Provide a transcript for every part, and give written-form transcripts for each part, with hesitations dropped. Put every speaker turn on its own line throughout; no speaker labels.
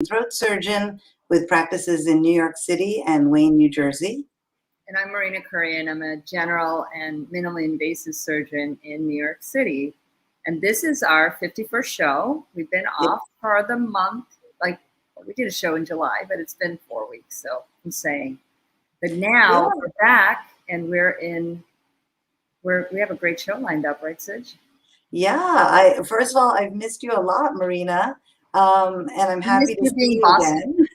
throat surgeon with practices in New York City and Wayne, New Jersey.
And I'm Marina Kurian. I'm a general and minimally invasive surgeon in New York City. And this is our 51st show. We've been off for the month. We did a show in July, but it's been 4 weeks, so insane. But now we're back, and we have a great show lined up, right, Suj?
Yeah, first of all, I've missed you a lot, Marina, and I'm happy to see you again.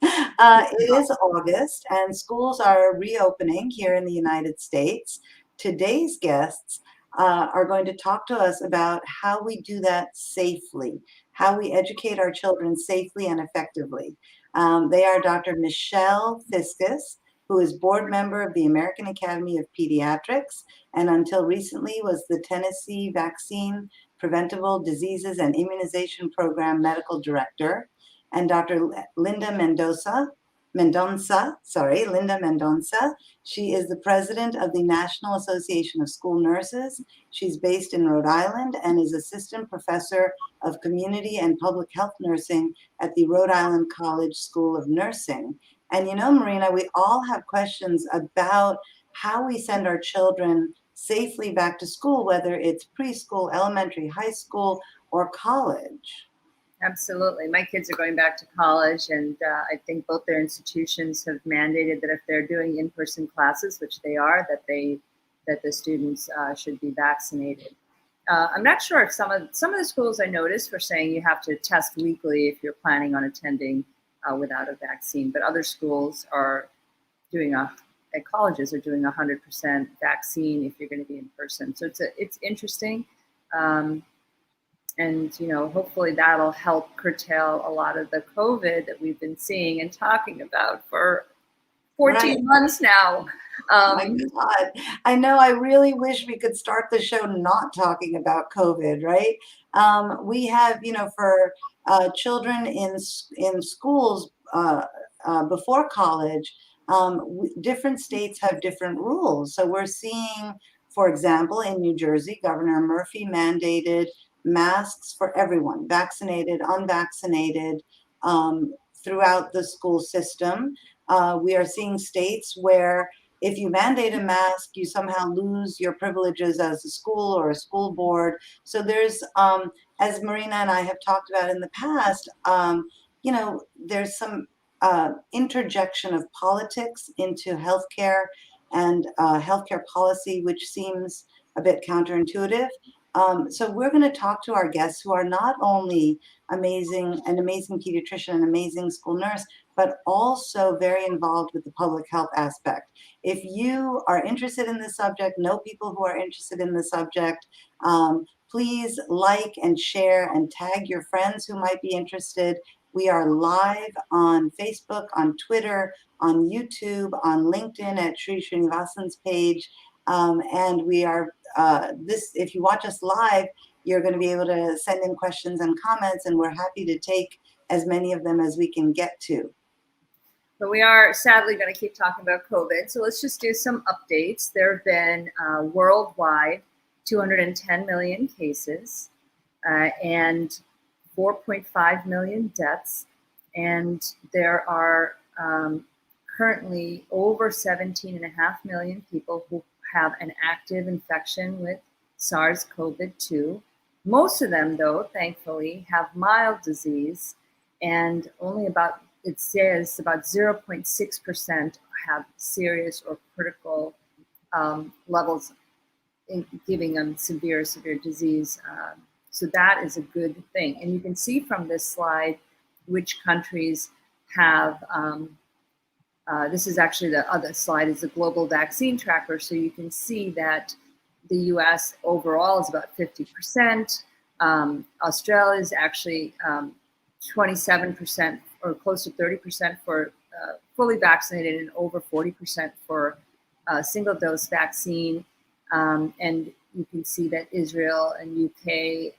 It is August, and schools are reopening here in the United States. Today's guests are going to talk to us about how we do that safely, how we educate our children safely and effectively. They are Dr. Michelle Fiskus, who is board member of the American Academy of Pediatrics, and until recently was the Tennessee Vaccine Preventable Diseases and Immunization Program Medical Director, and Dr. Linda Mendonca. She is the president of the National Association of School Nurses. She's based in Rhode Island and is assistant professor of community and public health nursing at the Rhode Island College School of Nursing. And you know, Marina, we all have questions about how we send our children safely back to school, whether it's preschool, elementary, high school, or college.
Absolutely. My kids are going back to college, and I think both their institutions have mandated that if they're doing in-person classes, which they are, that the students should be vaccinated. I'm not sure if some of the schools I noticed were saying you have to test weekly if you're planning on attending without a vaccine, but other schools are doing at colleges are doing 100% vaccine if you're going to be in person. So it's interesting. And, you know, hopefully that'll help curtail a lot of the COVID that we've been seeing and talking about for 14 months now.
My God. I know, I really wish we could start the show not talking about COVID, right? We have, you know, for children in schools before college, different states have different rules. So we're seeing, for example, in New Jersey, Governor Murphy mandated masks for everyone, vaccinated, unvaccinated, throughout the school system. We are seeing states where if you mandate a mask, you somehow lose your privileges as a school or a school board. So there's, as Marina and I have talked about in the past, you know, there's some interjection of politics into healthcare and healthcare policy, which seems a bit counterintuitive. So we're going to talk to our guests who are not only an amazing pediatrician, an amazing school nurse, but also very involved with the public health aspect. If you are interested in this subject, know people who are interested in the subject, please like and share and tag your friends who might be interested. We are live on Facebook, on Twitter, on YouTube, on LinkedIn at Sri Srinivasan's page. And we are, if you watch us live, you're going to be able to send in questions and comments, and we're happy to take as many of them as we can get to.
But we are sadly going to keep talking about COVID. So let's just do some updates. There have been worldwide 210 million cases and 4.5 million deaths. And there are currently over 17.5 million people who have an active infection with SARS-CoV-2. Most of them, though, thankfully, have mild disease, and only about 0.6% have serious or critical levels, giving them severe disease. So that is a good thing. And you can see from this slide which countries have this is actually the other slide, is the global vaccine tracker. So you can see that the US overall is about 50%. Australia is actually 27% or close to 30% for fully vaccinated and over 40% for single dose vaccine. And you can see that Israel and UK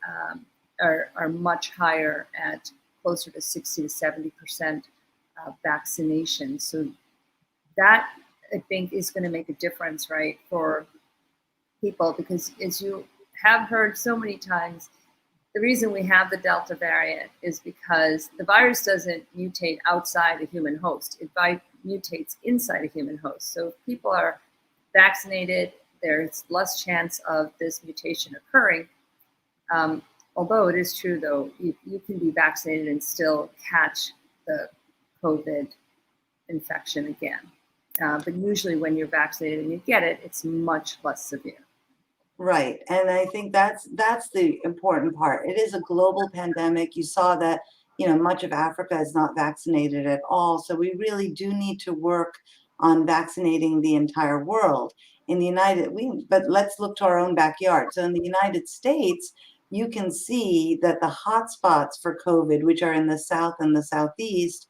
are much higher at closer to 60 to 70% vaccination. So that, I think, is going to make a difference, right, for people, because as you have heard so many times, the reason we have the Delta variant is because the virus doesn't mutate outside a human host. It mutates inside a human host. So if people are vaccinated, there's less chance of this mutation occurring. Although it is true, though, you can be vaccinated and still catch the COVID infection again. But usually when you're vaccinated and you get it, it's much less severe.
Right. And I think that's the important part. It is a global pandemic. You saw that, much of Africa is not vaccinated at all. So we really do need to work on vaccinating the entire world. But let's look to our own backyard. So in the United States, you can see that the hotspots for COVID, which are in the South and the Southeast,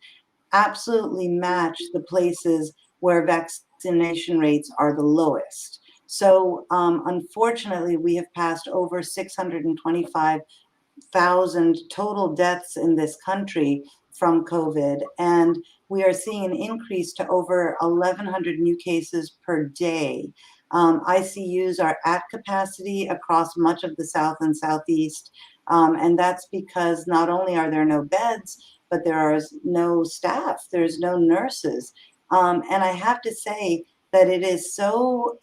absolutely match the places where vaccination rates are the lowest. So unfortunately, we have passed over 625,000 total deaths in this country from COVID, and we are seeing an increase to over 1,100 new cases per day. ICUs are at capacity across much of the South and Southeast, and that's because not only are there no beds, but there is no staff, there's no nurses. And I have to say that it is so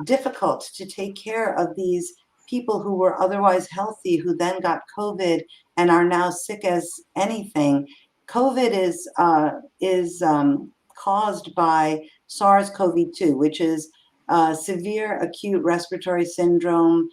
difficult to take care of these people who were otherwise healthy, who then got COVID and are now sick as anything. COVID is caused by SARS-CoV-2, which is severe acute respiratory syndrome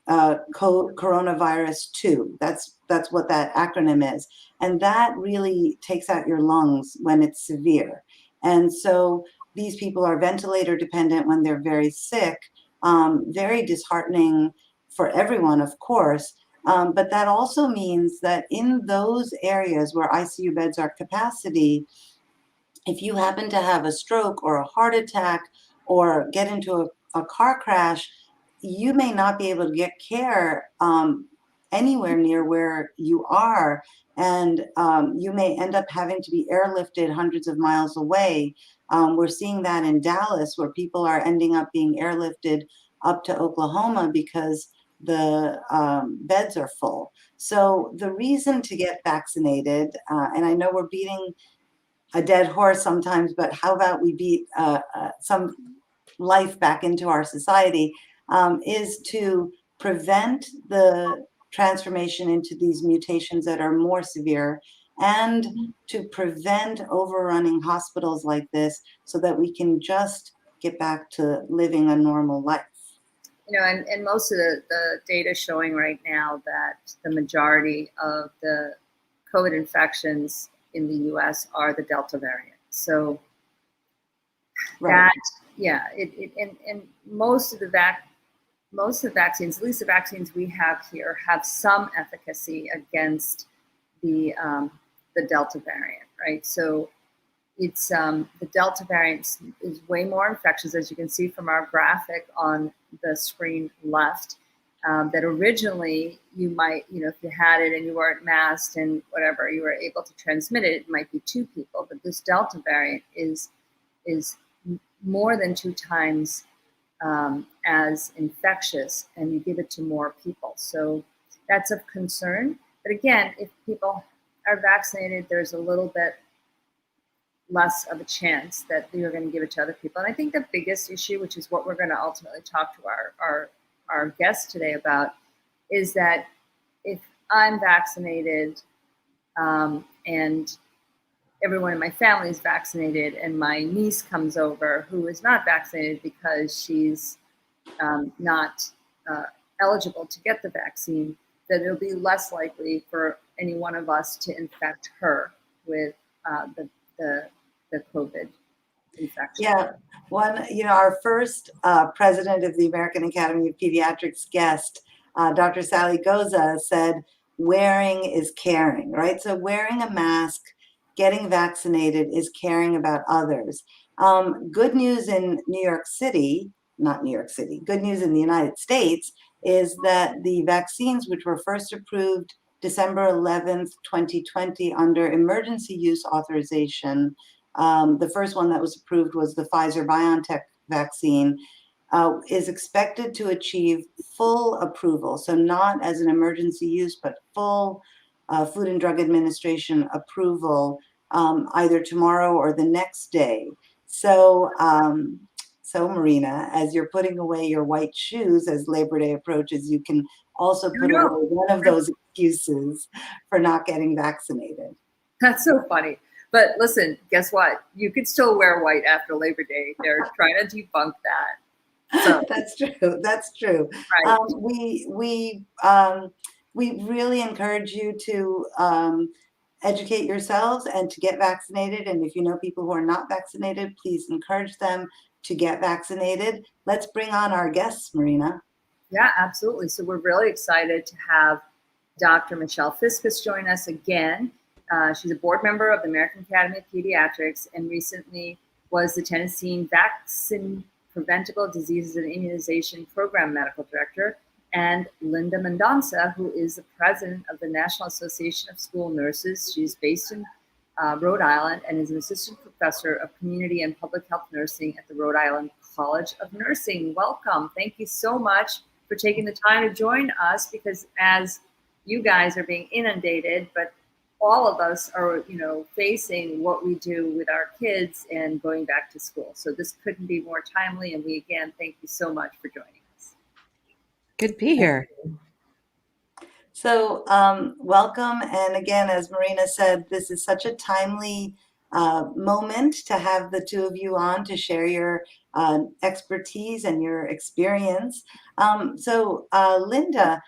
coronavirus 2. That's what that acronym is. And that really takes out your lungs when it's severe. And so these people are ventilator dependent when they're very sick, very disheartening for everyone, of course. But that also means that in those areas where ICU beds are capacity, if you happen to have a stroke or a heart attack or get into a car crash, you may not be able to get care anywhere near where you are. And you may end up having to be airlifted hundreds of miles away. We're seeing that in Dallas, where people are ending up being airlifted up to Oklahoma because the beds are full. So the reason to get vaccinated, and I know we're beating a dead horse sometimes, but how about we beat some life back into our society, is to prevent the transformation into these mutations that are more severe, and to prevent overrunning hospitals like this so that we can just get back to living a normal life.
And most of the data showing right now that the majority of the COVID infections in the US are the Delta variant. So
right.
And most of the vaccines, at least the vaccines we have here, have some efficacy against the Delta variant, right? So it's the Delta variant is way more infectious, as you can see from our graphic on the screen left. That originally you might, if you had it and you weren't masked and whatever, you were able to transmit it. It might be 2 people, but this Delta variant is more than 2 times as infectious, and you give it to more people. So that's of concern. But again, if people are vaccinated, there's a little bit less of a chance that you're going to give it to other people. And I think the biggest issue, which is what we're going to ultimately talk to our guest today about, is that if I'm vaccinated and everyone in my family is vaccinated, and my niece comes over who is not vaccinated because she's not eligible to get the vaccine, that it'll be less likely for any one of us to infect her with the COVID infection.
Yeah, our first president of the American Academy of Pediatrics guest, Dr. Sally Goza, said, wearing is caring, right? So wearing a mask, getting vaccinated is caring about others. Good news in good news in the United States is that the vaccines, which were first approved December 11th, 2020 under emergency use authorization, the first one that was approved was the Pfizer-BioNTech vaccine. is expected to achieve full approval. So not as an emergency use, but full Food and Drug Administration approval either tomorrow or the next day. So, so Marina, as you're putting away your white shoes as Labor Day approaches, you can also put away one of those excuses for not getting vaccinated.
That's so funny. But listen, guess what? You could still wear white after Labor Day. They're trying to debunk that. So
that's true. That's true.
Right.
We really encourage you to educate yourselves and to get vaccinated. And if you know people who are not vaccinated, please encourage them to get vaccinated. Let's bring on our guests, Marina.
Yeah, absolutely. So we're really excited to have Dr. Michelle Fiskus join us again. She's a board member of the American Academy of Pediatrics and recently was the Tennessee Vaccine Preventable Diseases and Immunization Program Medical Director, and Linda Mendonca, who is the president of the National Association of School Nurses. She's based in Rhode Island and is an assistant professor of community and public health nursing at the Rhode Island College of Nursing. Welcome. Thank you so much for taking the time to join us, because as you guys are being inundated, but all of us are, facing what we do with our kids and going back to school. So this couldn't be more timely. And we, again, thank you so much for joining us.
Good to be here.
So welcome. And again, as Marina said, this is such a timely moment to have the two of you on to share your expertise and your experience. So Linda,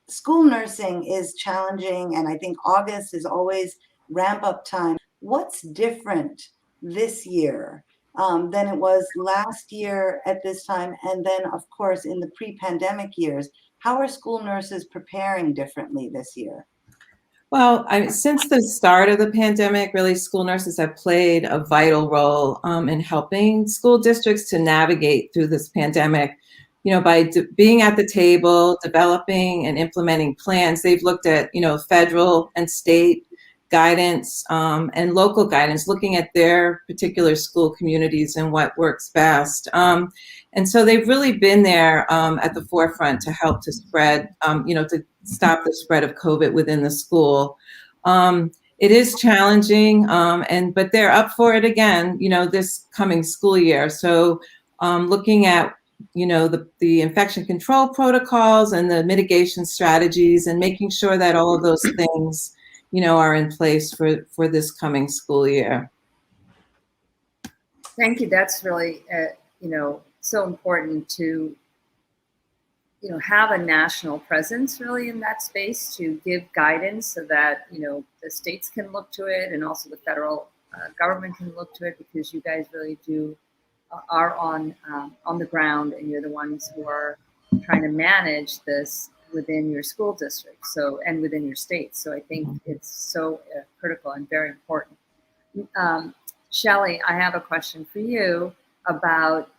school nursing is challenging, and I think August is always ramp up time. What's different this year than it was last year at this time? And then, of course, in the pre-pandemic years, how are school nurses preparing differently this year?
Well, since the start of the pandemic, really, school nurses have played a vital role in helping school districts to navigate through this pandemic. By being at the table, developing and implementing plans. They've looked at, federal and state guidance and local guidance, looking at their particular school communities and what works best. And so they've really been there at the forefront to help to spread, to stop the spread of COVID within the school. It is challenging, but they're up for it again, this coming school year. So looking at the infection control protocols and the mitigation strategies, and making sure that all of those things, are in place for this coming school year.
Thank you. That's really, so important to, have a national presence really in that space to give guidance so that, the states can look to it and also the federal government can look to it, because you guys really are on the ground, and you're the ones who are trying to manage this within your school district, and within your state. So I think it's so critical and very important. Shelley, I have a question for you about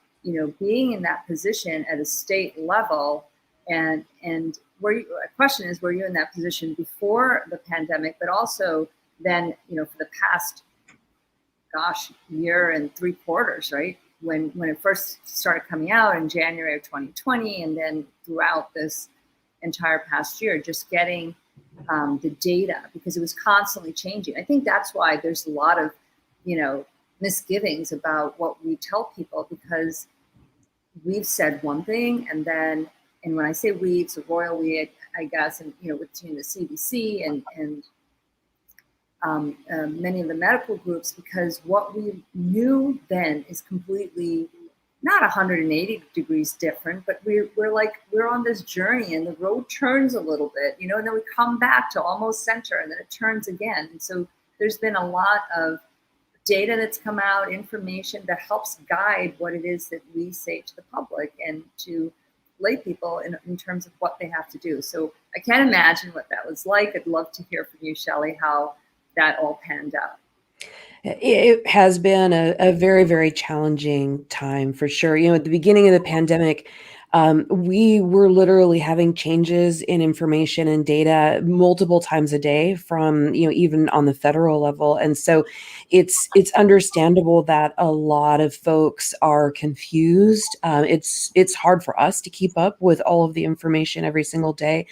being in that position at a state level, and were you in that position before the pandemic, but also then for the past year and 3 quarters, right? When it first started coming out in January of 2020, and then throughout this entire past year, just getting the data, because it was constantly changing. I think that's why there's a lot of, misgivings about what we tell people, because we've said one thing, and when I say we, it's a royal we, I guess, and between the CDC and many of the medical groups, because what we knew then is completely not 180 degrees different, but we're on this journey, and the road turns a little bit, and then we come back to almost center, and then it turns again. And so there's been a lot of data that's come out, information that helps guide what it is that we say to the public and to lay people in terms of what they have to do. So I can't imagine what that was like. I'd love to hear from you, Shelley, how that all panned out.
It has been a very, very challenging time for sure. At the beginning of the pandemic, We were literally having changes in information and data multiple times a day from, even on the federal level. And so it's understandable that a lot of folks are confused. It's hard for us to keep up with all of the information every single day.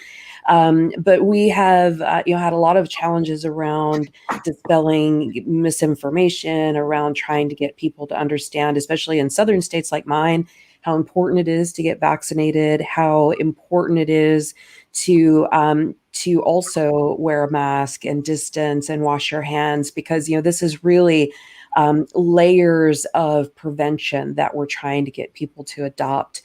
But we have, had a lot of challenges around dispelling misinformation, around trying to get people to understand, especially in southern states like mine, how important it is to get vaccinated, how important it is to also wear a mask and distance and wash your hands, because this is really layers of prevention that we're trying to get people to adopt,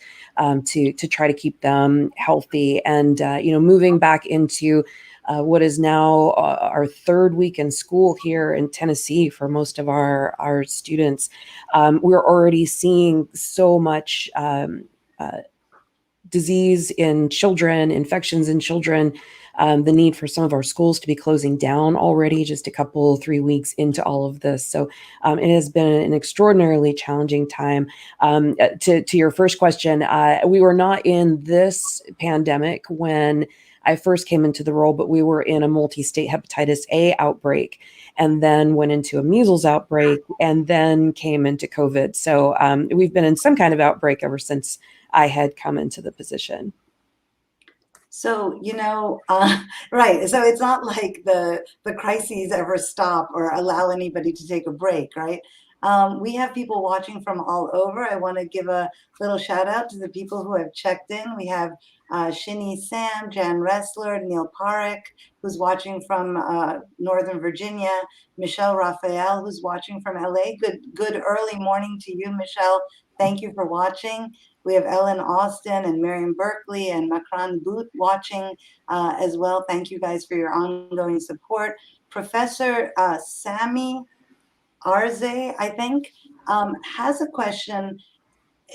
to try to keep them healthy. And moving back into what is now our third week in school here in Tennessee for most of our students, we're already seeing so much disease in children, infections in children, the need for some of our schools to be closing down already just a couple, 3 weeks into all of this. So it has been an extraordinarily challenging time. To your first question, we were not in this pandemic when I first came into the role, but we were in a multi-state hepatitis A outbreak, and then went into a measles outbreak, and then came into COVID. So we've been in some kind of outbreak ever since I had come into the position.
So, right. So it's not like the crises ever stop or allow anybody to take a break, right? We have people watching from all over. I want to give a little shout out to the people who have checked in. We have Shinny Sam, Jan Ressler, Neil Parekh, who's watching from Northern Virginia, Michelle Raphael, who's watching from LA. Good early morning to you, Michelle. Thank you for watching. We have Ellen Austin and Miriam Berkeley and Makran Boot watching as well. Thank you guys for your ongoing support. Professor Sami Arze, I think, has a question.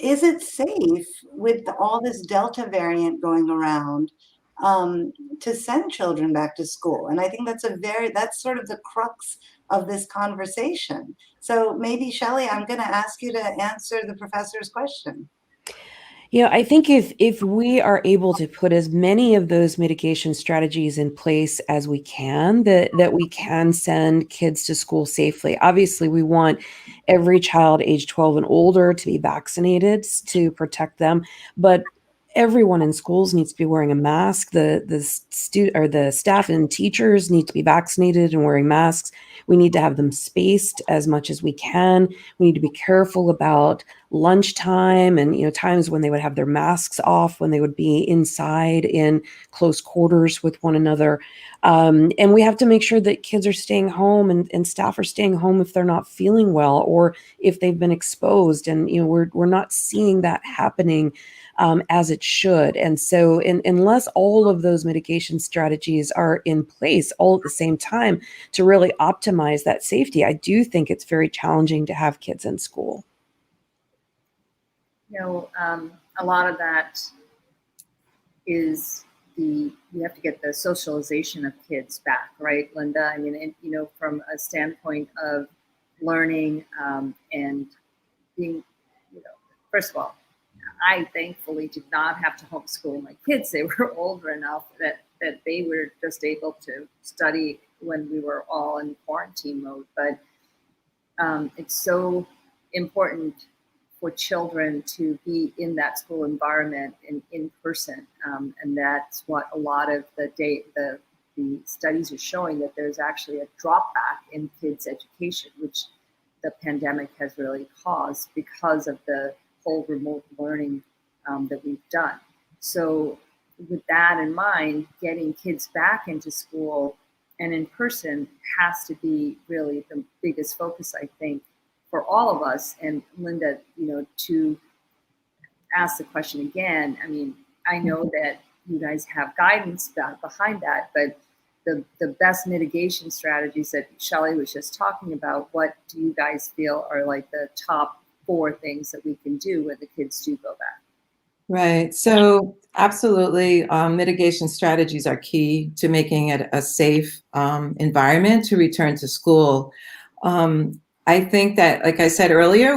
Is it safe with all this Delta variant going around to send children back to school? And I think that's sort of the crux of this conversation. So maybe, Shelley, I'm going to ask you to answer the professor's question.
I think if we are able to put as many of those mitigation strategies in place as we can, that we can send kids to school safely. Obviously, we want every child age 12 and older to be vaccinated to protect them, but everyone in schools needs to be wearing a mask. The staff and teachers need to be vaccinated and wearing masks. We need to have them spaced as much as we can. We need to be careful about lunchtime and times when they would have their masks off, when they would be inside in close quarters with one another. And we have to make sure that kids are staying home and staff are staying home if they're not feeling well or if they've been exposed. And we're not seeing that happening as it should. And so unless all of those mitigation strategies are in place all at the same time to really optimize that safety, I do think it's very challenging to have kids in school.
A lot of that is we have to get the socialization of kids back, right, Linda? I mean, from a standpoint of learning and being, first of all, I thankfully did not have to homeschool my kids. They were older enough that they were just able to study when we were all in quarantine mode. But it's so important for children to be in that school environment and in person. And that's what a lot of the studies are showing, that there's actually a drop back in kids' education, which the pandemic has really caused because of the whole remote learning that we've done. So with that in mind, getting kids back into school and in person has to be really the biggest focus, I think, for all of us. And Linda, to ask the question again, I mean, I know that you guys have guidance behind that, but the best mitigation strategies that Shelley was just talking about, what do you guys feel are like the top 4 things that we can do when the kids do go back?
Right. So absolutely, mitigation strategies are key to making it a safe environment to return to school. I think that, like I said earlier,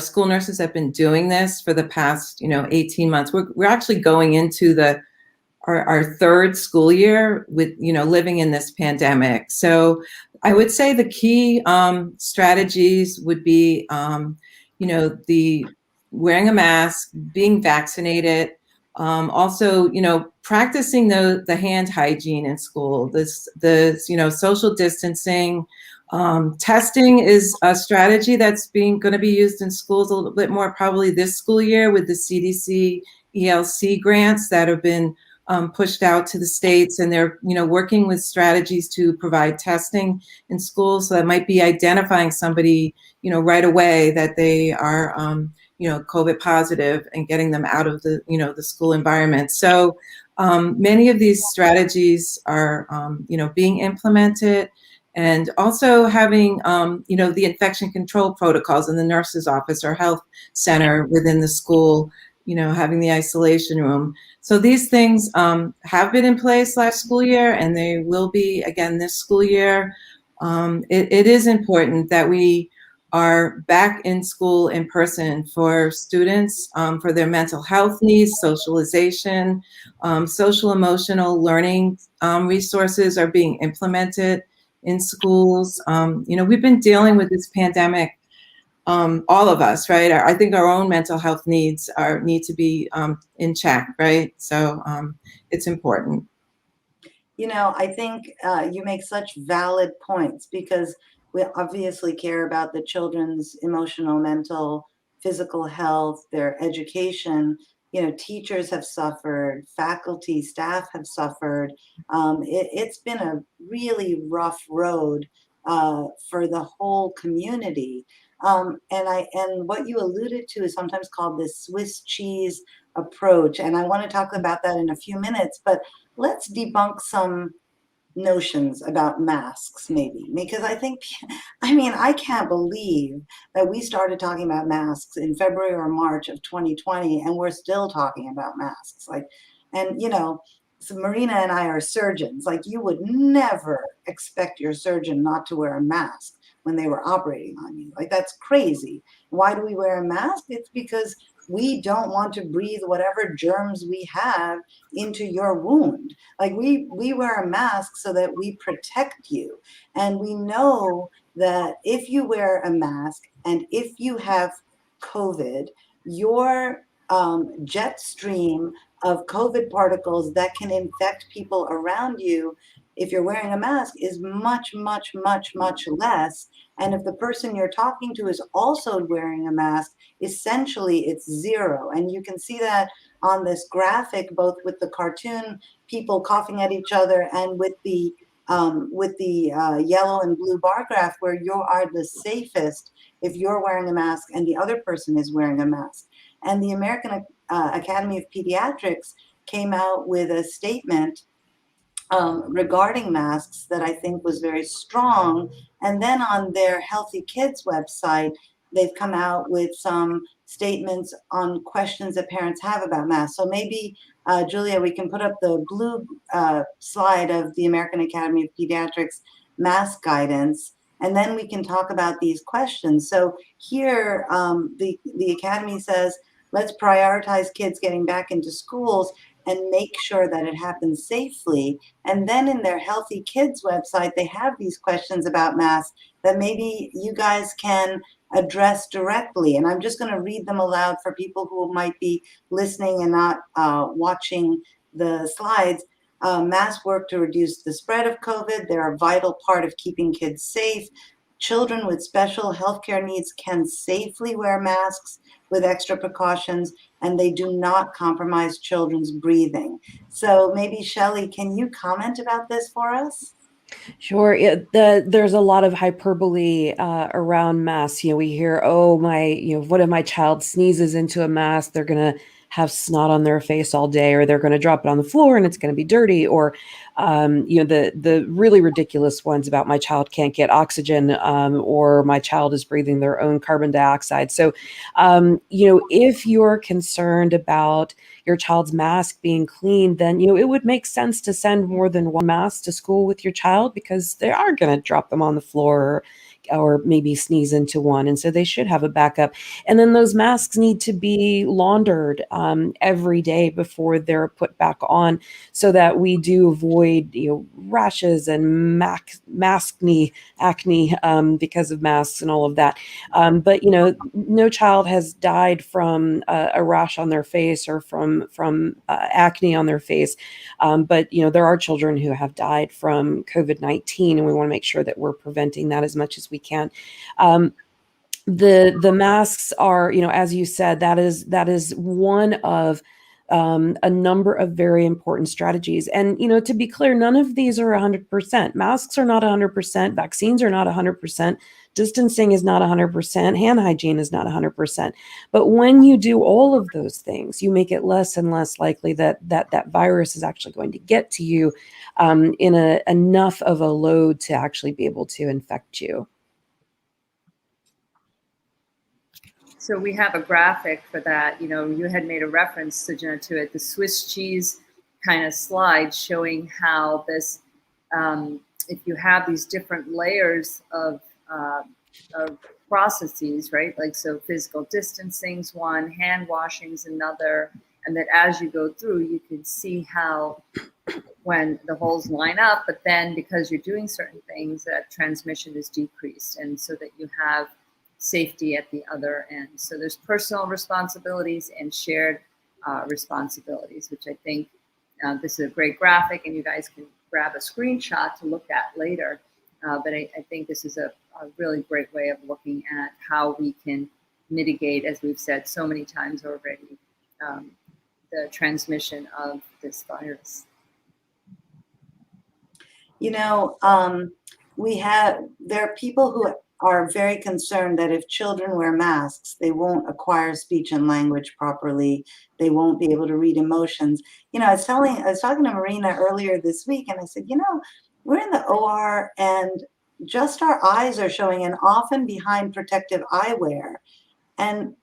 school nurses have been doing this for the past, 18 months. We're actually going into our third school year with, living in this pandemic. So I would say the key strategies would be, the wearing a mask, being vaccinated, also, practicing the hand hygiene in school, social distancing. Testing is a strategy that's going to be used in schools a little bit more probably this school year with the CDC ELC grants that have been pushed out to the states, and they're working with strategies to provide testing in schools. So that might be identifying somebody right away that they are COVID positive and getting them out of the school environment. So many of these strategies are being implemented. And also having, the infection control protocols in the nurse's office or health center within the school, having the isolation room. So these things have been in place last school year, and they will be again this school year. It is important that we are back in school in person for students, for their mental health needs, socialization, social emotional learning resources are being implemented in schools. We've been dealing with this pandemic, all of us, right? I think our own mental health needs need to be in check, right? So it's important.
I think you make such valid points because we obviously care about the children's emotional, mental, physical health, their education. Teachers have suffered, faculty, staff have suffered. It's been a really rough road for the whole community. And what you alluded to is sometimes called this Swiss cheese approach. And I want to talk about that in a few minutes, but let's debunk some notions about masks maybe, because I can't believe that we started talking about masks in February or March of 2020 and we're still talking about masks. So Marina and I are surgeons. Like, you would never expect your surgeon not to wear a mask when they were operating on you. Like, that's crazy. Why do we wear a mask? It's because we don't want to breathe whatever germs we have into your wound. Like, we wear a mask so that we protect you. And we know that if you wear a mask and if you have COVID, your jet stream of COVID particles that can infect people around you, if you're wearing a mask, is much, much, much, much less. And if the person you're talking to is also wearing a mask, essentially it's zero. And you can see that on this graphic, both with the cartoon people coughing at each other and with the yellow and blue bar graph, where you are the safest if you're wearing a mask and the other person is wearing a mask. And the American Academy of Pediatrics came out with a statement regarding masks that I think was very strong. And then on their Healthy Kids website, they've come out with some statements on questions that parents have about masks. So maybe, Julia, we can put up the blue slide of the American Academy of Pediatrics mask guidance, and then we can talk about these questions. So here, the Academy says, let's prioritize kids getting back into schools and make sure that it happens safely. And then in their Healthy Kids website, they have these questions about masks that maybe you guys can address directly. And I'm just going to read them aloud for people who might be listening and not watching the slides. Masks work to reduce the spread of COVID. They're a vital part of keeping kids safe. Children with special healthcare needs can safely wear masks with extra precautions, and they do not compromise children's breathing. So maybe, Shelley, can you comment about this for us?
Sure. There's a lot of hyperbole around masks. We hear, oh, what if my child sneezes into a mask? They're going to have snot on their face all day, or they're going to drop it on the floor and it's going to be dirty. Or, the really ridiculous ones about my child can't get oxygen, or my child is breathing their own carbon dioxide. So, if you're concerned about your child's mask being clean, then, it would make sense to send more than one mask to school with your child, because they are going to drop them on the floor or or maybe sneeze into one. And so they should have a backup. And then those masks need to be laundered every day before they're put back on, so that we do avoid, rashes and acne because of masks and all of that. But no child has died from a rash on their face or from acne on their face. But there are children who have died from COVID-19, and we want to make sure that we're preventing that as much as we can. The masks are, as you said, that is one of a number of very important strategies. And, to be clear, none of these are 100%. Masks are not 100%. Vaccines are not 100%. Distancing is not 100%. Hand hygiene is not 100%. But when you do all of those things, you make it less and less likely that virus is actually going to get to you in enough of a load to actually be able to infect you.
So we have a graphic for that. You had made a reference, Sujana, to it, the Swiss cheese kind of slide showing how this, if you have these different layers of processes, right? Like, so physical distancing's one, hand washing's another, and that as you go through, you can see how when the holes line up, but then because you're doing certain things, that transmission is decreased, and so that you have safety at the other end. So there's personal responsibilities and shared responsibilities, which I think this is a great graphic, and you guys can grab a screenshot to look at later. But I think this is a really great way of looking at how we can mitigate, as we've said so many times already, the transmission of this virus.
There are people who are very concerned that if children wear masks, they won't acquire speech and language properly. They won't be able to read emotions. I was talking to Marina earlier this week, and I said, we're in the OR and just our eyes are showing, and often behind protective eyewear. And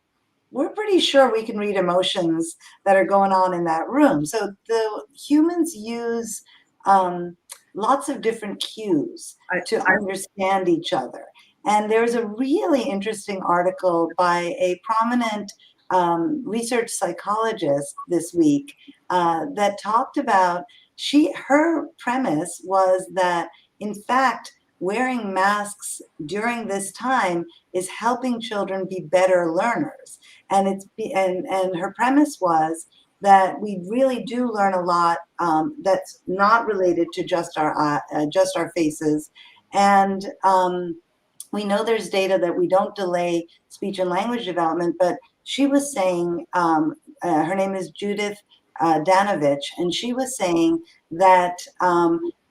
we're pretty sure we can read emotions that are going on in that room. So the humans use lots of different cues to understand each other. And there's a really interesting article by a prominent research psychologist this week that talked about, her premise was that, in fact, wearing masks during this time is helping children be better learners. And her premise was that we really do learn a lot that's not related to just our faces. And we know there's data that we don't delay speech and language development, but she was saying, her name is Judith Danovich, and she was saying that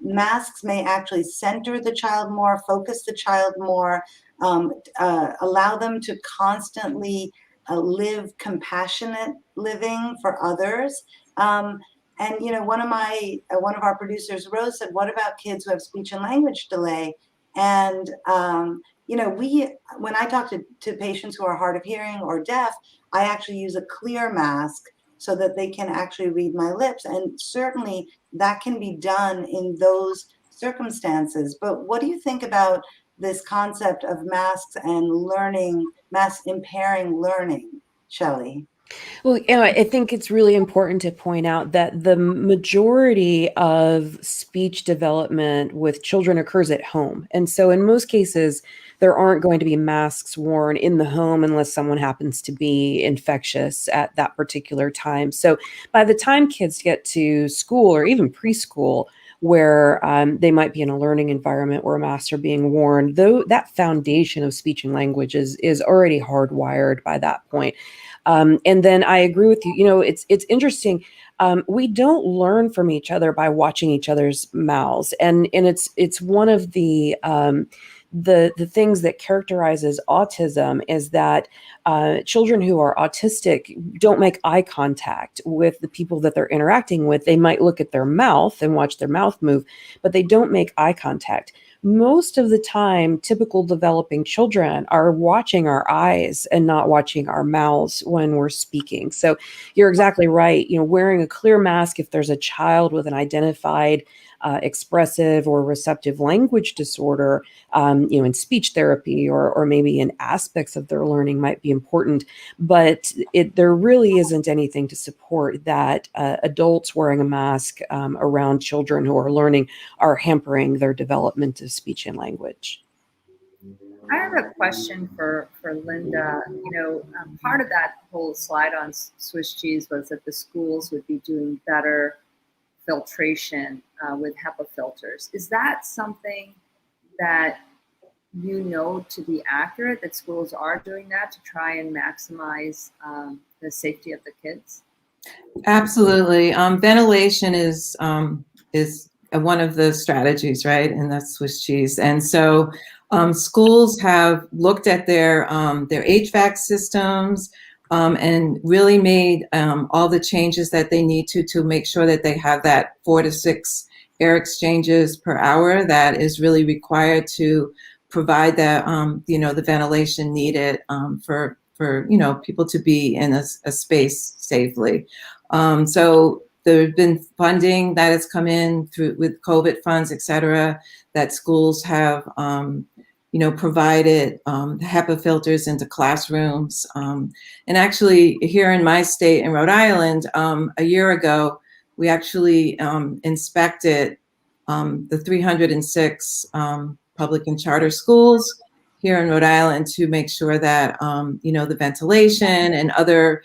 masks may actually center the child more, focus the child more, allow them to constantly live compassionate living for others. And one of our producers, Rose, said, "What about kids who have speech and language delay?" And when I talk to patients who are hard of hearing or deaf, I actually use a clear mask so that they can actually read my lips. And certainly that can be done in those circumstances. But what do you think about this concept of masks and masks impairing learning, Shelley?
Well, I think it's really important to point out that the majority of speech development with children occurs at home. And so in most cases, there aren't going to be masks worn in the home unless someone happens to be infectious at that particular time. So by the time kids get to school or even preschool, where they might be in a learning environment where masks are being worn, though that foundation of speech and language is already hardwired by that point. And then I agree with you. It's interesting. We don't learn from each other by watching each other's mouths, and it's one of the things that characterizes autism is that children who are autistic don't make eye contact with the people that they're interacting with. They might look at their mouth and watch their mouth move, but they don't make eye contact. Most of the time, typical developing children are watching our eyes and not watching our mouths when we're speaking. So you're exactly right. Wearing a clear mask if there's a child with an identified expressive or receptive language disorder, in speech therapy or maybe in aspects of their learning might be important. But there really isn't anything to support that adults wearing a mask around children who are learning are hampering their development of speech and language.
I have a question for Linda. Part of that whole slide on Swiss cheese was that the schools would be doing better filtration with HEPA filters. Is that something that to be accurate, that schools are doing that to try and maximize the safety of the kids?
Absolutely. Ventilation is one of the strategies, right? And that's Swiss cheese. And so schools have looked at their HVAC systems and really made all the changes that they need to make sure that they have that 4 to 6 air exchanges per hour that is really required to provide that the ventilation needed for people to be in a space safely. So there's been funding that has come in through with COVID funds, et cetera, that schools have provided HEPA filters into classrooms. And actually here in my state, in Rhode Island, a year ago, we actually inspected the 306 public and charter schools here in Rhode Island to make sure that, the ventilation and other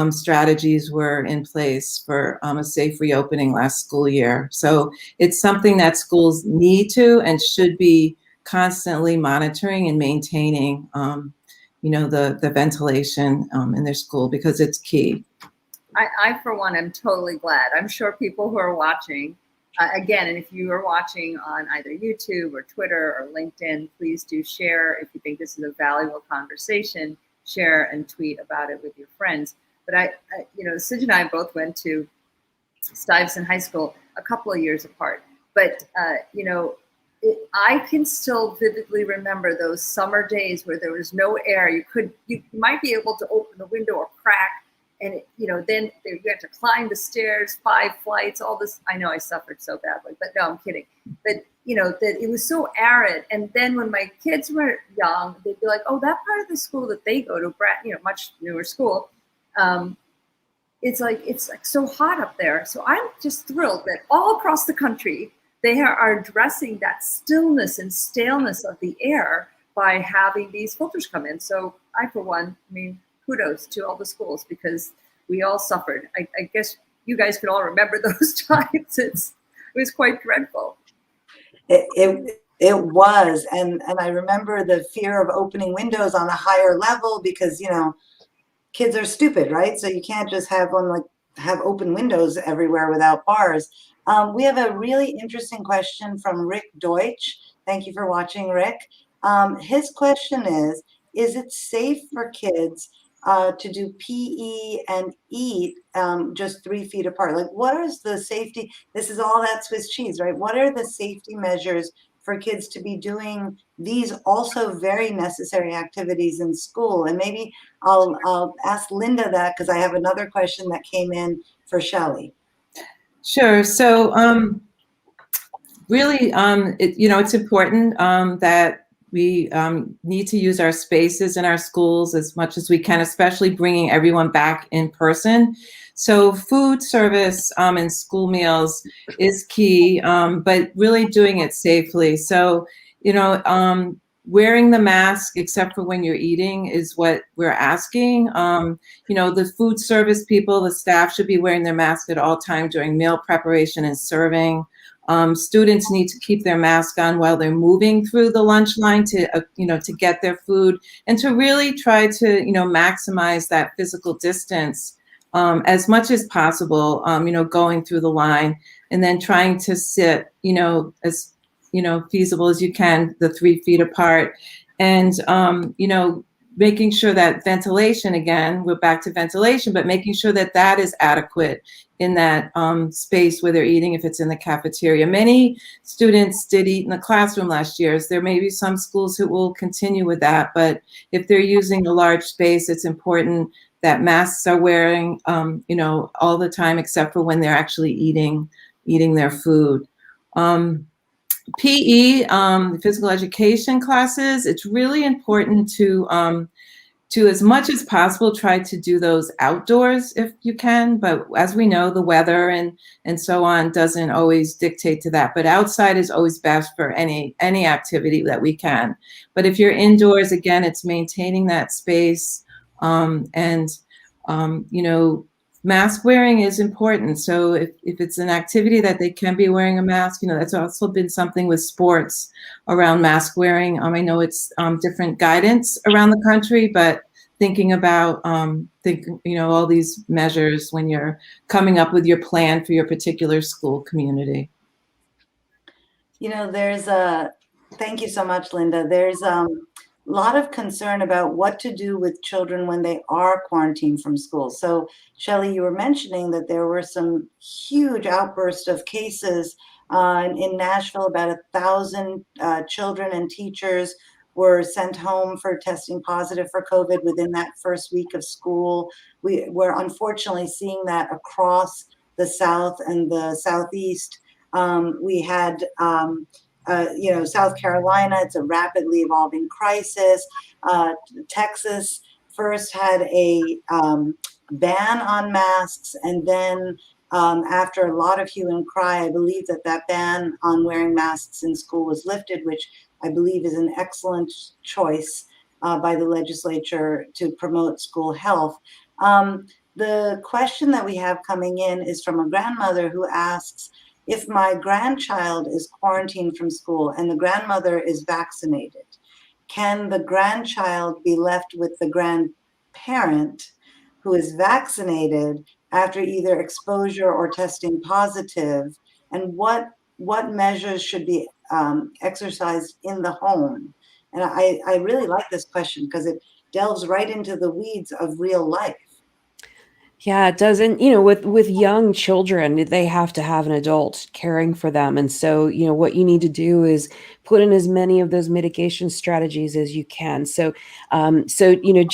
strategies were in place for a safe reopening last school year. So it's something that schools need to and should be constantly monitoring and maintaining, the ventilation in their school, because it's key.
I, for one, am totally glad. I'm sure people who are watching, again, and if you are watching on either YouTube or Twitter or LinkedIn, please do share. If you think this is a valuable conversation, share and tweet about it with your friends. But Suj and I both went to Stuyvesant High School a couple of years apart. But, I can still vividly remember those summer days where there was no air. You might be able to open the window or crack, and then you had to climb the stairs, 5 flights, all this. I know I suffered so badly, but no, I'm kidding. But that it was so arid. And then when my kids were young, they'd be like, "Oh, that part of the school that they go to, much newer school, it's like so hot up there." So I'm just thrilled that all across the country they are addressing that stillness and staleness of the air by having these filters come in. So I, for one, kudos to all the schools, because we all suffered. I guess you guys can all remember those times. It was quite dreadful.
It was, and I remember the fear of opening windows on a higher level because kids are stupid, right? So you can't just have open windows everywhere without bars. We have a really interesting question from Rick Deutsch. Thank you for watching, Rick. His question is it safe for kids to do PE and eat just 3 feet apart? Like, what is the safety? This is all that Swiss cheese, right? What are the safety measures for kids to be doing these also very necessary activities in school? And maybe I'll ask Linda that, because I have another question that came in for Shelley.
Sure. So really, it's important that we need to use our spaces in our schools as much as we can, especially bringing everyone back in person. So food service and school meals is key, but really doing it safely. So, wearing the mask, except for when you're eating, is what we're asking. The food service people, the staff should be wearing their mask at all times during meal preparation and serving. Students need to keep their mask on while they're moving through the lunch line to get their food, and to really try to, maximize that physical distance as much as possible, going through the line, and then trying to sit, as feasible as you can, the 3 feet apart, and making sure that ventilation, again, we're back to ventilation, but making sure that that is adequate in that space where they're eating, if it's in the cafeteria. Many students did eat in the classroom last year. So there may be some schools who will continue with that, but if they're using a large space, it's important that masks are wearing, all the time, except for when they're actually eating their food. PE, physical education classes, it's really important to as much as possible try to do those outdoors if you can, but as we know, the weather and so on doesn't always dictate to that, but outside is always best for any activity that we can. But if you're indoors, again, it's maintaining that space, and you know, mask wearing is important. So if it's an activity that they can be wearing a mask, you know, that's also been something with sports around mask wearing. I know it's different guidance around the country, but thinking about you know, all these measures when you're coming up with your plan for your particular school community.
You know, thank you so much, Linda. There's a lot of concern about what to do with children when they are quarantined from school. So, Shelley, you were mentioning that there were some huge outbursts of cases in Nashville. About 1,000 children and teachers were sent home for testing positive for COVID within that first week of school. We're unfortunately seeing that across the South and the Southeast. We had you know, South Carolina, it's a rapidly evolving crisis. Texas first had a ban on masks, and then after a lot of hue and cry, I believe that ban on wearing masks in school was lifted, which I believe is an excellent choice by the legislature to promote school health. The question that we have coming in is from a grandmother who asks, if my grandchild is quarantined from school and the grandmother is vaccinated, can the grandchild be left with the grandparent who is vaccinated after either exposure or testing positive? And what measures should be exercised in the home? And I really like this question because it delves right into the weeds of real life.
Yeah, it doesn't, you know, with young children, they have to have an adult caring for them. And so, you know, what you need to do is put in as many of those mitigation strategies as you can. So, you know,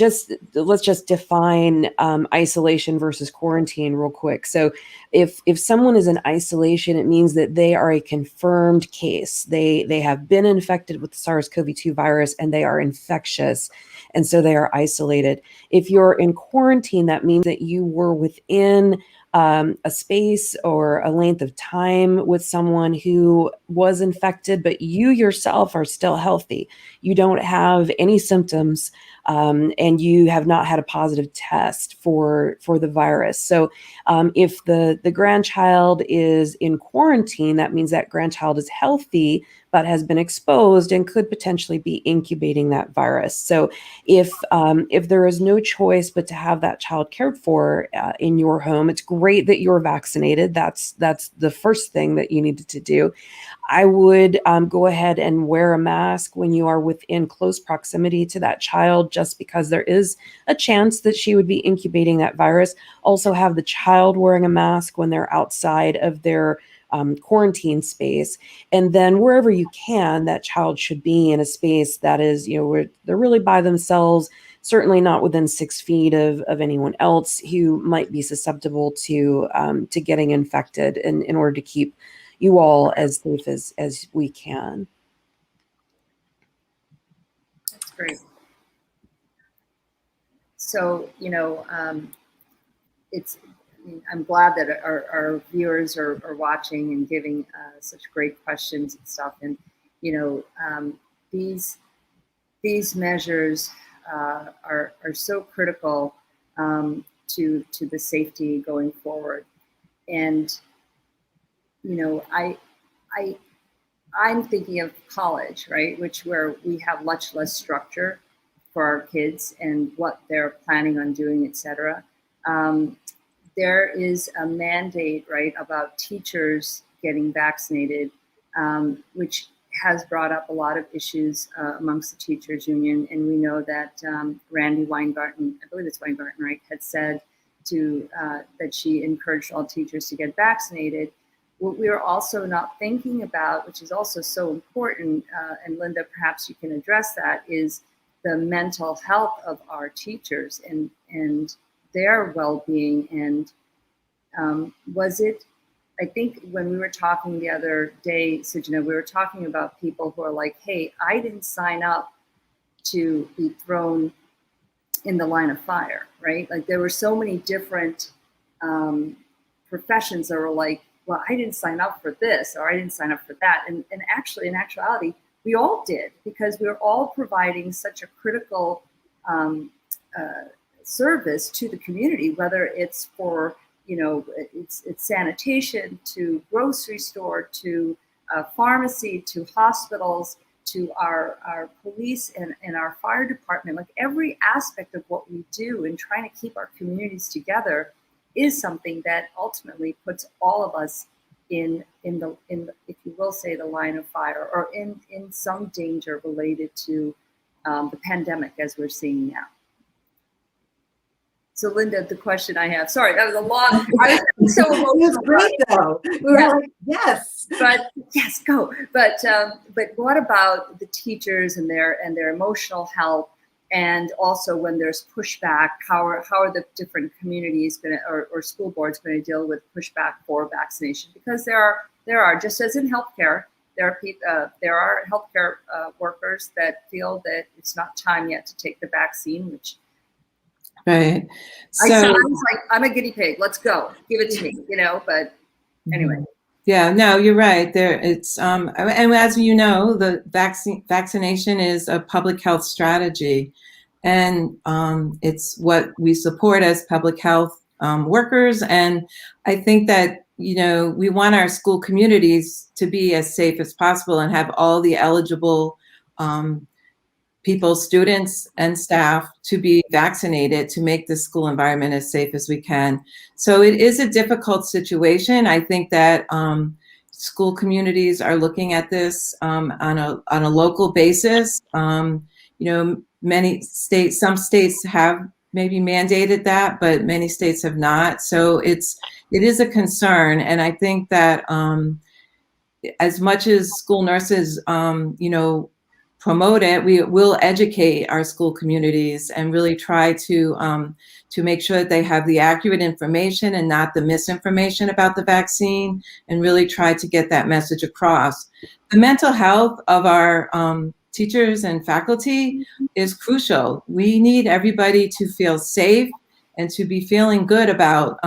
let's just define isolation versus quarantine real quick. So if someone is in isolation, it means that they are a confirmed case. They have been infected with the SARS-CoV-2 virus and they are infectious. And so they are isolated. If you're in quarantine, that means that you were within a space or a length of time with someone who was infected, but you yourself are still healthy. You don't have any symptoms, and you have not had a positive test for the virus. So if the grandchild is in quarantine, that means that grandchild is healthy, but has been exposed and could potentially be incubating that virus. So if there is no choice but to have that child cared for in your home, it's great that you're vaccinated. That's the first thing that you needed to do. I would go ahead and wear a mask when you are within close proximity to that child, just because there is a chance that she would be incubating that virus. Also have the child wearing a mask when they're outside of their quarantine space. And then wherever you can, that child should be in a space that is, you know, where they're really by themselves, certainly not within 6 feet of anyone else who might be susceptible to getting infected, in order to keep you all as safe as we can.
That's great. So, you know, I'm glad that our viewers are watching and giving such great questions and stuff. And, you know, these measures are so critical to the safety going forward. And, you know, I'm thinking of college, right, where we have much less structure for our kids and what they're planning on doing, et cetera. There is a mandate, right, about teachers getting vaccinated, which has brought up a lot of issues amongst the teachers union. And we know that Randy Weingarten, I believe it's Weingarten, right, had said that she encouraged all teachers to get vaccinated. What we are also not thinking about, which is also so important, and Linda, perhaps you can address that, is the mental health of our teachers and their well-being. And was it I think when we were talking the other day, Sujana, we were talking about people who are like, hey, I didn't sign up to be thrown in the line of fire, right? Like there were so many different professions that were like, well, I didn't sign up for this, or I didn't sign up for that. And actually, in actuality, we all did, because we were all providing such a critical service to the community, whether it's for, it's sanitation, to grocery store, to pharmacy, to hospitals, to our police and our fire department. Like every aspect of what we do in trying to keep our communities together is something that ultimately puts all of us in the if you will say, the line of fire, or in some danger related to the pandemic as we're seeing now. So Linda, the question I have, sorry, that was a long, I was so emotional.
It was great though. We were like, yes.
But yes, go. But what about the teachers and their emotional health, and also when there's pushback, how are the different communities going to, or school boards going to deal with pushback for vaccination? Because there are, just as in healthcare, there are healthcare workers that feel that it's not time yet to take the vaccine, which
Right.
I was like, I'm a guinea pig. Let's go. Give it to me, but anyway.
Yeah, no, you're right. It's and as you know, the vaccination is a public health strategy, and it's what we support as public health workers. And I think that, we want our school communities to be as safe as possible and have all the eligible people, students and staff, to be vaccinated to make the school environment as safe as we can. So it is a difficult situation. I think that school communities are looking at this on a local basis. Some states have maybe mandated that, but many states have not. So it is a concern. And I think that as much as school nurses, promote it, we will educate our school communities and really try to make sure that they have the accurate information and not the misinformation about the vaccine, and really try to get that message across. The mental health of our teachers and faculty is crucial. We need everybody to feel safe and to be feeling good about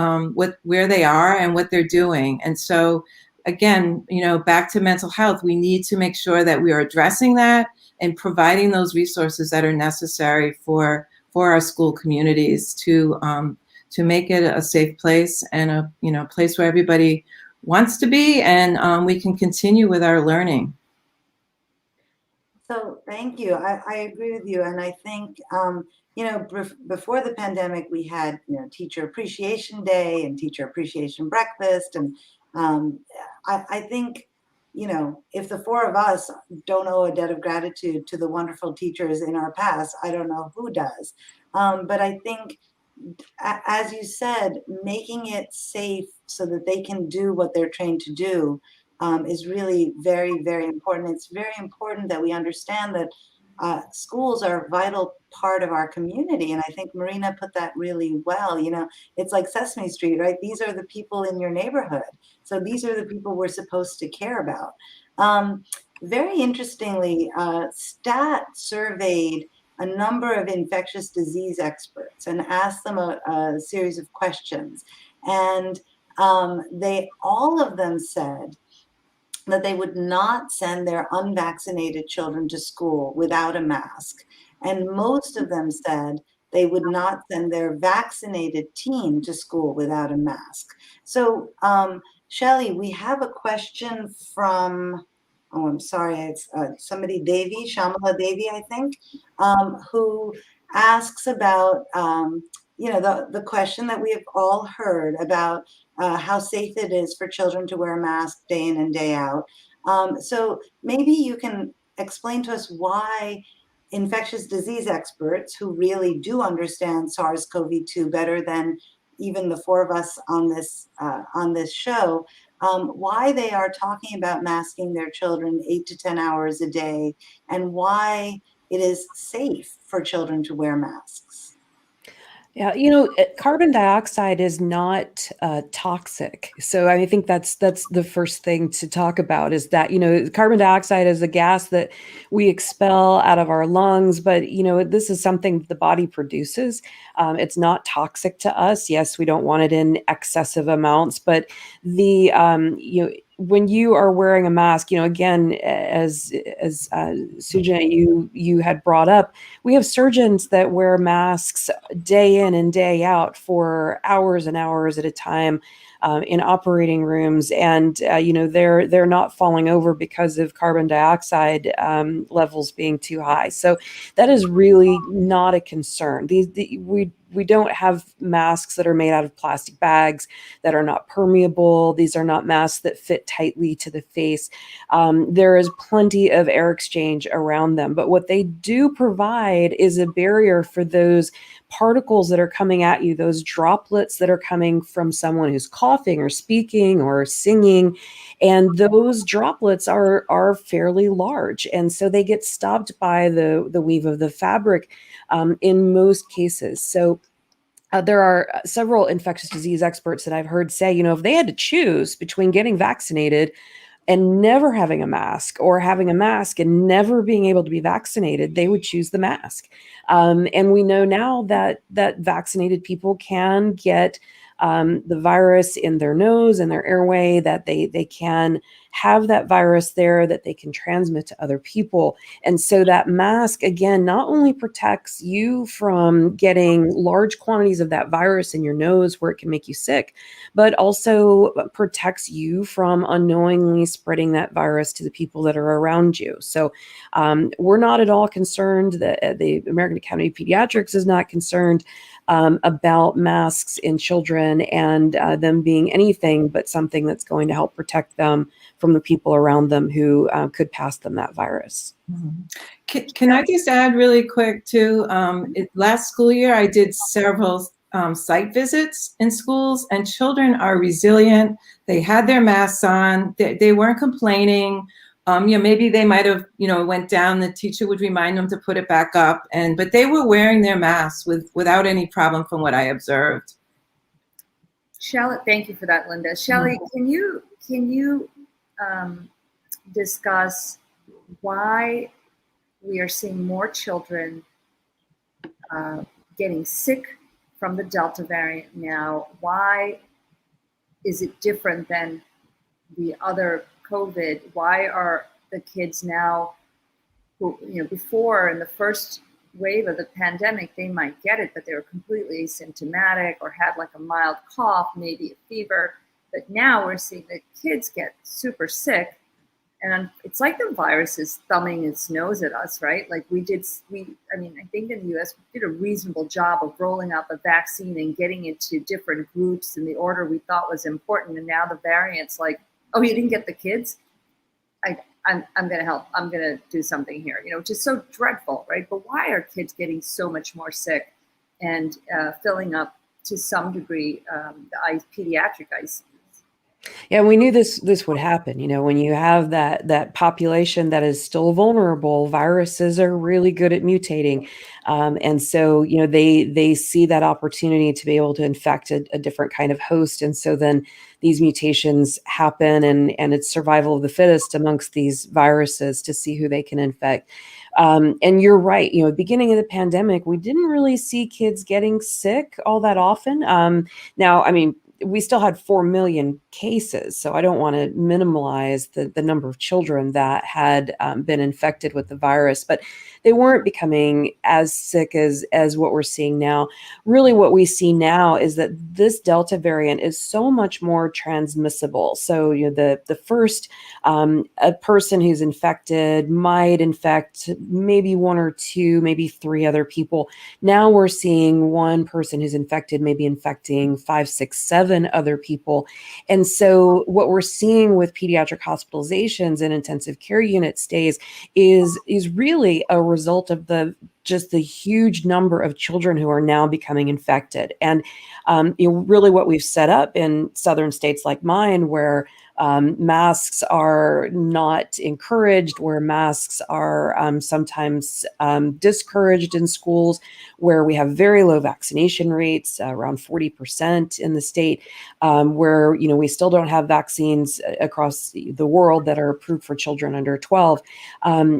where they are and what they're doing. And so again, back to mental health, we need to make sure that we are addressing that and providing those resources that are necessary for our school communities to make it a safe place and a place where everybody wants to be, and we can continue with our learning.
So thank you. I agree with you, and I think before the pandemic, we had Teacher Appreciation Day and Teacher Appreciation Breakfast, and I think if the four of us don't owe a debt of gratitude to the wonderful teachers in our past, I don't know who does. But I think, as you said, making it safe so that they can do what they're trained to do is really very, very important. It's very important that we understand that schools are a vital part of our community. And I think Marina put that really well. It's like Sesame Street, right? These are the people in your neighborhood. So these are the people we're supposed to care about. Very interestingly, STAT surveyed a number of infectious disease experts and asked them a series of questions. And all of them said that they would not send their unvaccinated children to school without a mask. And most of them said they would not send their vaccinated teen to school without a mask. So, Shelley, we have a question from, I'm sorry, it's somebody, Shamala Devi, I think, who asks about, the question that we have all heard about how safe it is for children to wear a mask day in and day out. So maybe you can explain to us why infectious disease experts, who really do understand SARS-CoV-2 better than even the four of us on this show, why they are talking about masking their children 8 to 10 hours a day, and why it is safe for children to wear masks.
Yeah, carbon dioxide is not toxic. So I think that's the first thing to talk about is that, carbon dioxide is a gas that we expel out of our lungs, but this is something the body produces. It's not toxic to us. Yes, we don't want it in excessive amounts, but the when you are wearing a mask, again, as Sujana, you had brought up, we have surgeons that wear masks day in and day out for hours and hours at a time in operating rooms, and they're not falling over because of carbon dioxide levels being too high. So that is really not a concern. We don't have masks that are made out of plastic bags that are not permeable. These are not masks that fit tightly to the face. There is plenty of air exchange around them, but what they do provide is a barrier for those particles that are coming at you, those droplets that are coming from someone who's coughing or speaking or singing. And those droplets are fairly large. And so they get stopped by the weave of the fabric in most cases. So there are several infectious disease experts that I've heard say, if they had to choose between getting vaccinated and never having a mask, or having a mask and never being able to be vaccinated, they would choose the mask. And we know now that vaccinated people can get the virus in their nose and their airway, that they can have that virus there, that they can transmit to other people. And so that mask, again, not only protects you from getting large quantities of that virus in your nose where it can make you sick, but also protects you from unknowingly spreading that virus to the people that are around you. So we're not at all concerned. The American Academy of Pediatrics is not concerned about masks in children and them being anything but something that's going to help protect them from the people around them who could pass them that virus.
Can I just add really quick too? Last school year, I did several site visits in schools, and children are resilient. They had their masks on. They weren't complaining. Maybe they might have, went down. The teacher would remind them to put it back up, but they were wearing their masks without any problem, from what I observed.
Shelley, thank you for that, Linda. Shelley, can you discuss why we are seeing more children getting sick from the Delta variant now? Why is it different than the other COVID? Why are the kids now who, before in the first wave of the pandemic, they might get it, but they were completely asymptomatic or had like a mild cough, maybe a fever. But now we're seeing the kids get super sick, and it's like the virus is thumbing its nose at us, right? Like I think in the US, we did a reasonable job of rolling out the vaccine and getting it to different groups in the order we thought was important. And now the variant's like, oh, you didn't get the kids? I'm going to help. I'm going to do something here, which is so dreadful, right? But why are kids getting so much more sick and filling up to some degree the pediatric ICUs?
Yeah, we knew this would happen. When you have that population that is still vulnerable, viruses are really good at mutating, and so they see that opportunity to be able to infect a different kind of host, and so then these mutations happen, and it's survival of the fittest amongst these viruses to see who they can infect. And you're right. Beginning of the pandemic, we didn't really see kids getting sick all that often. Now, I mean, we still had 4 million cases, so I don't want to minimize the number of children that had been infected with the virus, but they weren't becoming as sick as what we're seeing now. Really, what we see now is that this Delta variant is so much more transmissible. So, the first a person who's infected might infect maybe 1 or 2, maybe 3 other people. Now we're seeing one person who's infected maybe infecting 5, 6, 7 other people. And so what we're seeing with pediatric hospitalizations and intensive care unit stays is really a result of the huge number of children who are now becoming infected. And really what we've set up in southern states like mine, where Masks are not encouraged, where masks are sometimes discouraged in schools, where we have very low vaccination rates, around 40% in the state, where we still don't have vaccines across the world that are approved for children under 12.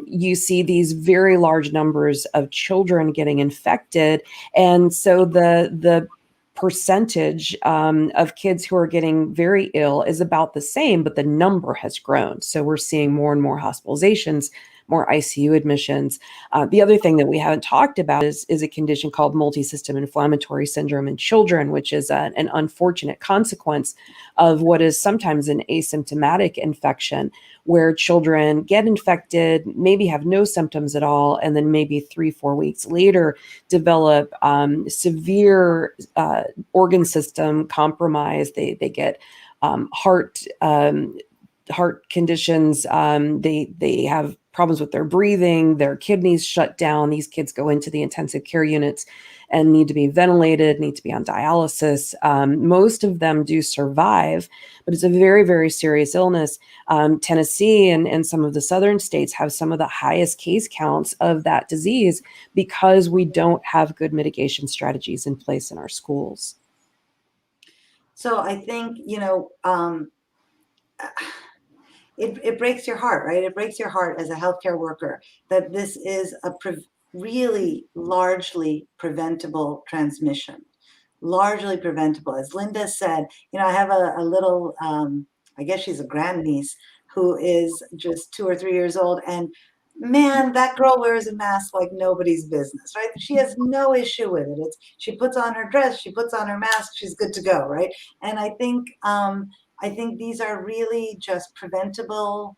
You see these very large numbers of children getting infected, and so the percentage of kids who are getting very ill is about the same, but the number has grown. So we're seeing more and more hospitalizations, more ICU admissions. The other thing that we haven't talked about is a condition called multisystem inflammatory syndrome in children, which is an unfortunate consequence of what is sometimes an asymptomatic infection, where children get infected, maybe have no symptoms at all, and then maybe 3-4 weeks later develop severe organ system compromise. They get heart conditions. They have problems with their breathing, their kidneys shut down. These kids go into the intensive care units and need to be ventilated, need to be on dialysis. Most of them do survive, but it's a very, very serious illness. Tennessee and some of the southern states have some of the highest case counts of that disease because we don't have good mitigation strategies in place in our schools.
So I think, it breaks your heart, right? It breaks your heart as a healthcare worker that this is a really largely preventable transmission, largely preventable. As Linda said, I have a little, I guess she's a grandniece who is just 2 or 3 years old, and man, that girl wears a mask like nobody's business, right? She has no issue with it. She puts on her dress, she puts on her mask, she's good to go, right? And I think these are really just preventable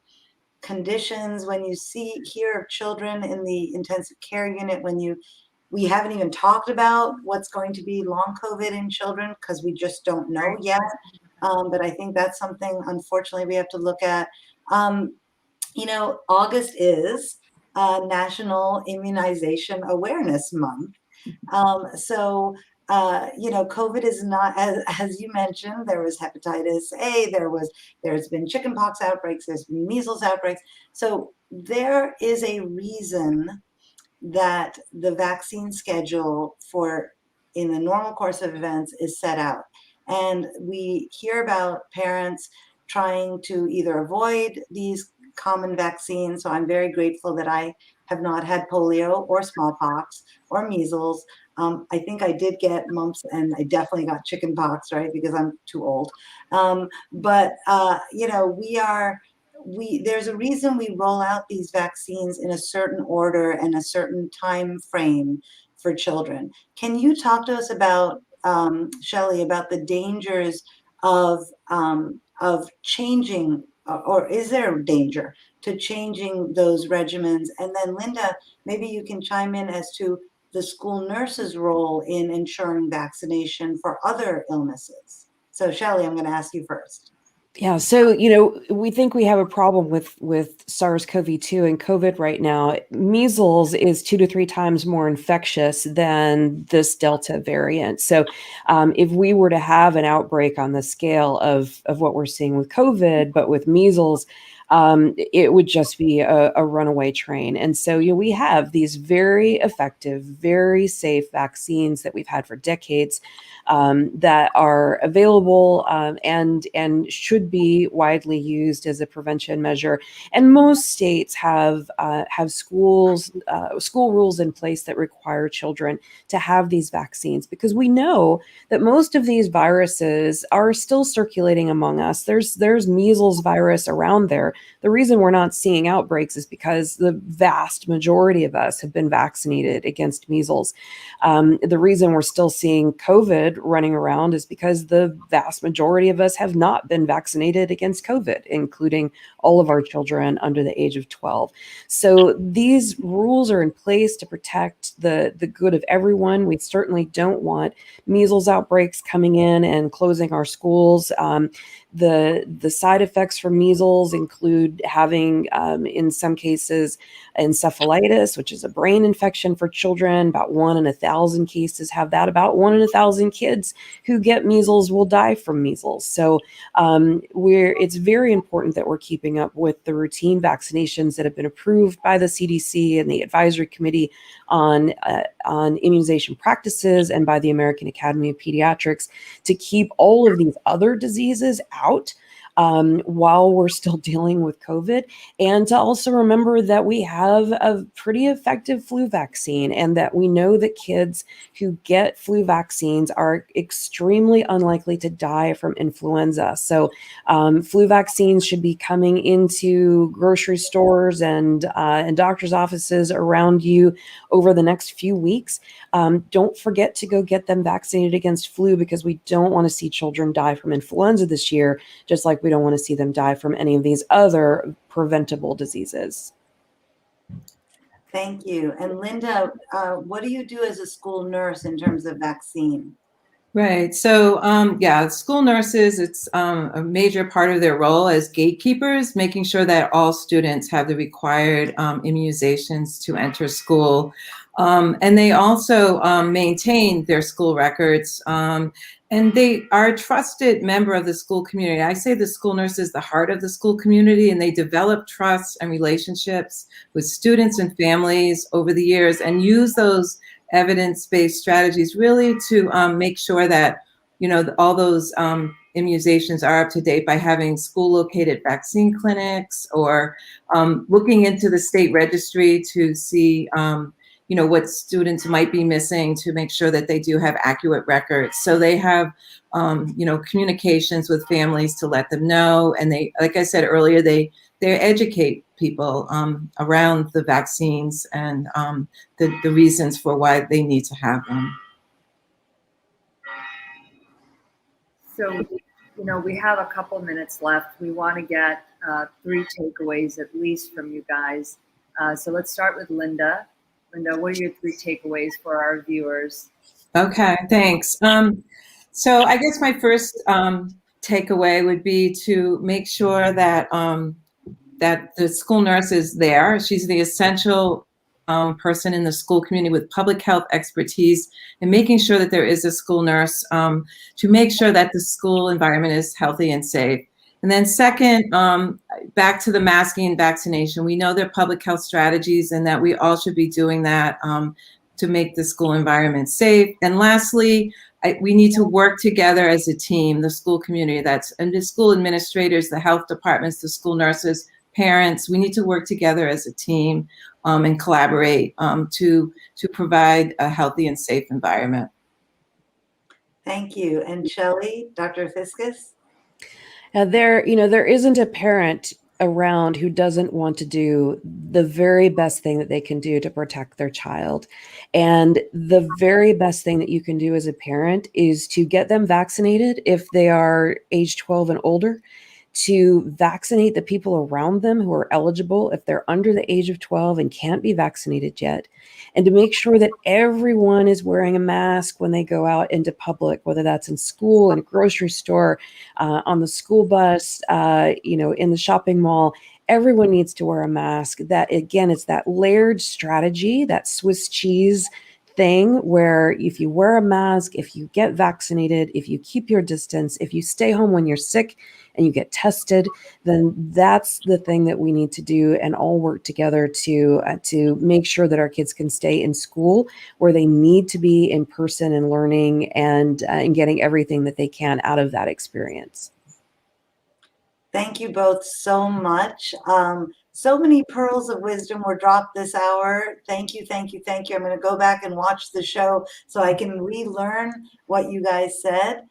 conditions. When you hear of children in the intensive care unit, we haven't even talked about what's going to be long COVID in children because we just don't know yet. But I think that's something, unfortunately, we have to look at. August is National Immunization Awareness Month. COVID is not, as you mentioned, there was hepatitis A, there's been chickenpox outbreaks, there's been measles outbreaks. So there is a reason that the vaccine schedule in the normal course of events is set out. And we hear about parents trying to either avoid these common vaccines. So I'm very grateful that I have not had polio or smallpox or measles. I think I did get mumps, and I definitely got chickenpox, right? Because I'm too old. There's a reason we roll out these vaccines in a certain order and a certain time frame for children. Can you talk to us about, Shelley, about the dangers of changing, or is there a danger to changing those regimens? And then Linda, maybe you can chime in as to the school nurse's role in ensuring vaccination for other illnesses. So Shelley, I'm going to ask you first.
Yeah, so we think we have a problem with SARS-CoV-2 and COVID right now. Measles is 2 to 3 times more infectious than this Delta variant. So if we were to have an outbreak on the scale of what we're seeing with COVID, but with measles, it would just be a runaway train. And so we have these very effective, very safe vaccines that we've had for decades that are available and should be widely used as a prevention measure. And most states have school rules in place that require children to have these vaccines, because we know that most of these viruses are still circulating among us. There's measles virus around there. The reason we're not seeing outbreaks is because the vast majority of us have been vaccinated against measles. The reason we're still seeing COVID running around is because the vast majority of us have not been vaccinated against COVID, including all of our children under the age of 12. So these rules are in place to protect the good of everyone. We certainly don't want measles outbreaks coming in and closing our schools. The side effects from measles include having, in some cases, encephalitis, which is a brain infection for children. About 1 in 1,000 cases have that. About 1 in 1,000 kids who get measles will die from measles. So it's very important that we're keeping up with the routine vaccinations that have been approved by the CDC and the Advisory Committee on Immunization Practices and by the American Academy of Pediatrics to keep all of these other diseases out while we're still dealing with COVID, and to also remember that we have a pretty effective flu vaccine, and that we know that kids who get flu vaccines are extremely unlikely to die from influenza. So flu vaccines should be coming into grocery stores and doctor's offices around you over the next few weeks. Don't forget to go get them vaccinated against flu, because we don't want to see children die from influenza this year, just like we don't want to see them die from any of these other preventable diseases.
Thank you. And Linda, what do you do as a school nurse in terms of vaccine?
Right. So, school nurses, it's a major part of their role as gatekeepers, making sure that all students have the required immunizations to enter school. And they also maintain their school records. And they are a trusted member of the school community. I say the school nurse is the heart of the school community, and they develop trust and relationships with students and families over the years and use those evidence-based strategies really to make sure that, all those immunizations are up to date by having school-located vaccine clinics, or looking into the state registry to see what students might be missing, to make sure that they do have accurate records. So they have, communications with families to let them know. And they, like I said earlier, they educate people around the vaccines and the reasons for why they need to have them.
So, we have a couple minutes left. We want to get 3 takeaways at least from you guys. So let's start with Linda. Linda, what are your 3 takeaways for our viewers?
Okay, thanks. So I guess my first takeaway would be to make sure that that the school nurse is there. She's the essential person in the school community with public health expertise, and making sure that there is a school nurse to make sure that the school environment is healthy and safe. And then second, back to the masking and vaccination. We know there are public health strategies, and that we all should be doing that to make the school environment safe. And lastly, we need to work together as a team, the school community, and the school administrators, the health departments, the school nurses, parents. We need to work together as a team and collaborate to provide a healthy and safe environment.
Thank you. And Shelley, Dr. Fiskus?
There isn't a parent around who doesn't want to do the very best thing that they can do to protect their child. And the very best thing that you can do as a parent is to get them vaccinated if they are age 12 and older, to vaccinate the people around them who are eligible if they're under the age of 12 and can't be vaccinated yet, and to make sure that everyone is wearing a mask when they go out into public, whether that's in school, in a grocery store, on the school bus, in the shopping mall. Everyone needs to wear a mask. That, again, it's that layered strategy, that Swiss cheese thing, where if you wear a mask, if you get vaccinated, if you keep your distance, if you stay home when you're sick and you get tested, then that's the thing that we need to do, and all work together to make sure that our kids can stay in school where they need to be, in person and learning and getting everything that they can out of that experience.
Thank you both so much. So many pearls of wisdom were dropped this hour. Thank you, thank you, thank you. I'm going to go back and watch the show so I can relearn what you guys said.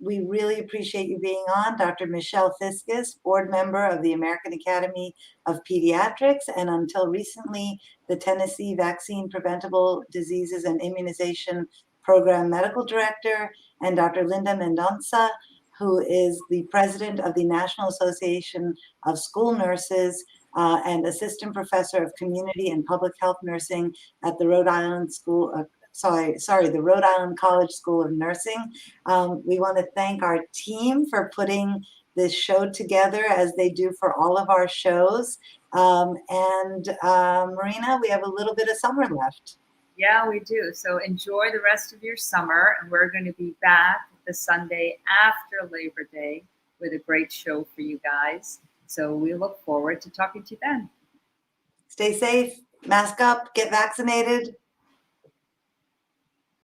We really appreciate you being on. Dr. Michelle Fiskus, board member of the American Academy of Pediatrics, and until recently, the Tennessee Vaccine Preventable Diseases and Immunization Program Medical Director, and Dr. Linda Mendonca, who is the president of the National Association of School Nurses and assistant professor of community and public health nursing at the Rhode Island School the Rhode Island College School of Nursing. We want to thank our team for putting this show together as they do for all of our shows. Marina, we have a little bit of summer left.
Yeah, we do. So enjoy the rest of your summer. And we're going to be back the Sunday after Labor Day with a great show for you guys. So we look forward to talking to you then.
Stay safe, mask up, get vaccinated.